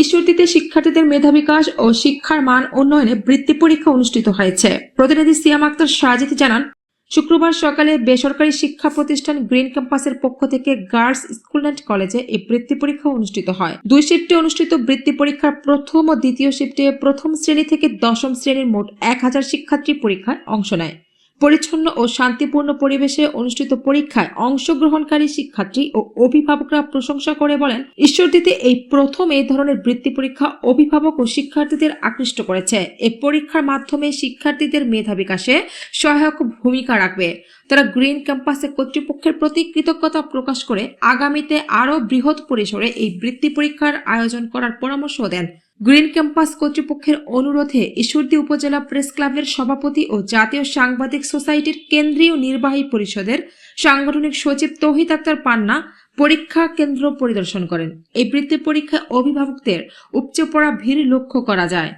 ঈশ্বরদীতে শিক্ষার্থীদের মেধা বিকাশ ও শিক্ষার মান উন্নয়নে বৃত্তি পরীক্ষা অনুষ্ঠিত হয়েছে। প্রতিনিধি সিয়াম আক্তার সাজিদ জানান, শুক্রবার সকালে বেসরকারি শিক্ষা প্রতিষ্ঠান গ্রিন ক্যাম্পাসের পক্ষ থেকে গার্লস স্কুল অ্যান্ড কলেজে এই বৃত্তি পরীক্ষা অনুষ্ঠিত হয়। 2 শিফটে অনুষ্ঠিত বৃত্তি পরীক্ষার প্রথম ও দ্বিতীয় শিফটে প্রথম শ্রেণী থেকে দশম শ্রেণীর মোট 1000 শিক্ষার্থী পরীক্ষায় অংশ নেয়। পরিচ্ছন্ন ও শান্তিপূর্ণ পরিবেশে অনুষ্ঠিত পরীক্ষায় অংশগ্রহণকারী শিক্ষার্থী ও অভিভাবকরা প্রশংসা করে বলেন, ঈশ্বরদীতে এই প্রথম এই ধরনের বৃত্তি পরীক্ষা অভিভাবক ও শিক্ষার্থীদের আকৃষ্ট করেছে। এই পরীক্ষার মাধ্যমে শিক্ষার্থীদের মেধা বিকাশে সহায়ক ভূমিকা রাখবে। তারা গ্রিন ক্যাম্পাসে কর্তৃপক্ষের প্রতি কৃতজ্ঞতা প্রকাশ করে আগামীতে আরও বৃহৎ পরিসরে এই বৃত্তি পরীক্ষার আয়োজন করার পরামর্শ দেন। গ্রিন ক্যাম্পাস কর্তৃপক্ষের অনুরোধে ঈশ্বরদী উপজেলা প্রেস ক্লাবের সভাপতি ও জাতীয় সাংবাদিক সোসাইটির কেন্দ্রীয় নির্বাহী পরিষদের সাংগঠনিক সচিব তৌহিদ আক্তার পান্না পরীক্ষা কেন্দ্র পরিদর্শন করেন। এই বৃত্তি পরীক্ষায় অভিভাবকদের উপচে পড়া ভিড় লক্ষ্য করা যায়।